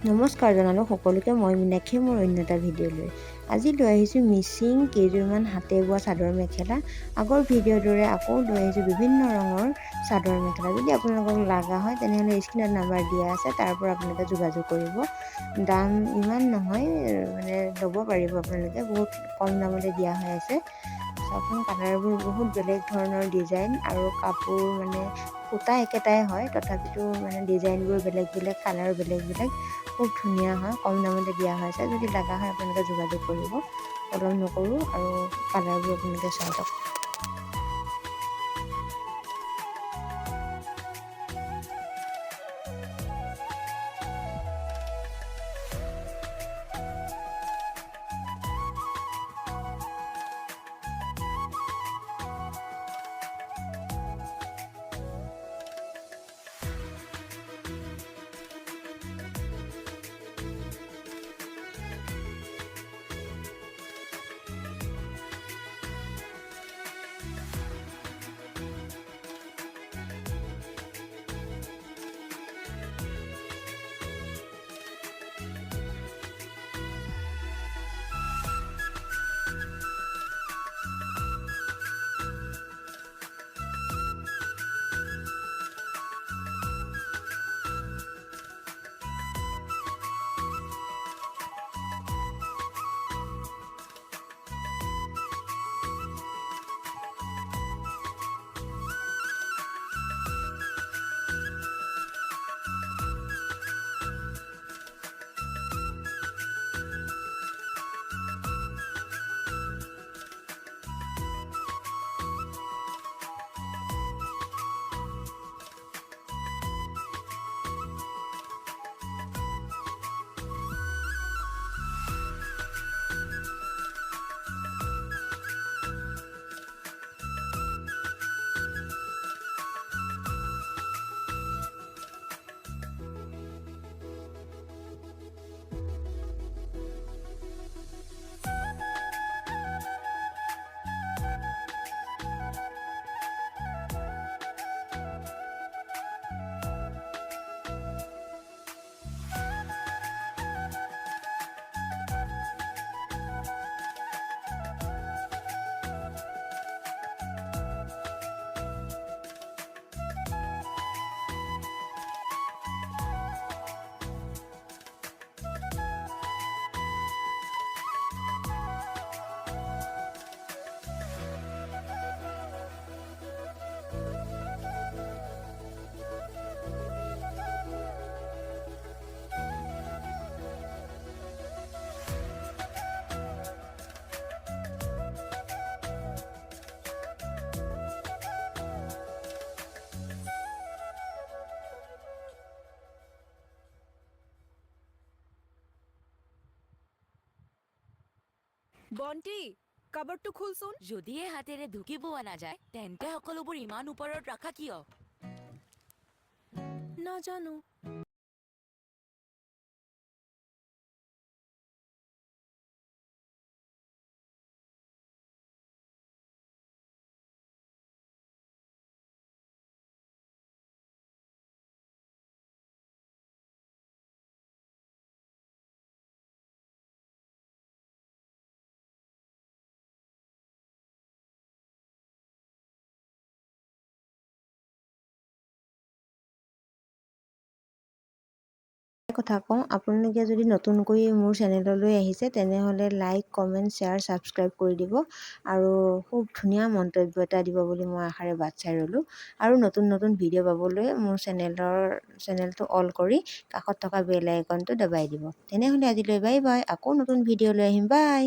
নমস্কাৰ জনালোঁ সকলোকে। মই মীনাক্ষী, মোৰ অন্য এটা ভিডিঅ' লৈ আজি লৈ আহিছোঁ মিচিং কেইযোৰমান হাতে বোৱা চাদৰ মেখেলা। আগৰ ভিডিঅ'ৰ দৰে আকৌ লৈ আহিছোঁ বিভিন্ন ৰঙৰ চাদৰ মেখেলা। যদি আপোনালোকক লগা হয় তেনেহ'লে স্ক্ৰীনত নাম্বাৰ দিয়া আছে, তাৰ পৰা আপোনালোকে যোগাযোগ কৰিব। দাম ইমান নহয়, মানে ল'ব পাৰিব আপোনালোকে, বহুত কম দামতে দিয়া হৈ আছে। চাওকচোন, কালাৰবোৰ বহুত বেলেগ ধৰণৰ ডিজাইন আৰু কাপোৰ মানে সূতা একেটাই হয়, তথাপিতো মানে ডিজাইনবোৰ বেলেগ বেলেগ, কালাৰ বেলেগ বেলেগ, খুব ধুনীয়া হয়। কম দামতে দিয়া হৈছে। যদি লগা হয় আপোনালোকে যোগাযোগ কৰিব। পলম নকৰোঁ আৰু কালাৰবোৰ আপোনালোকে চাই লওক। বন্টি, কাবাৰটো খোলচোন। যদিহে হাতেৰে ঢুকি পোৱা নাযায় তেন্তে সকলোবোৰ ইমান ওপৰত ৰাখা কিয়? নাজানো। কথা কওঁ, আপোনালোকে যদি নতুনকৈ মোৰ চেনেললৈ আহিছে তেনেহ'লে লাইক, কমেণ্ট, শ্বেয়াৰ, ছাবস্ক্ৰাইব কৰি দিব আৰু খুব ধুনীয়া মন্তব্য এটা দিব বুলি মই আশাৰে বাট চাই ৰ'লোঁ। আৰু নতুন নতুন ভিডিঅ' পাবলৈ মোৰ চেনেলটো অল কৰি কাষত থকা বেল আইকনটো দবাই দিব। তেনেহ'লে আজিলৈ বাই বাই। আকৌ নতুন ভিডিঅ' লৈ আহিম। বাই।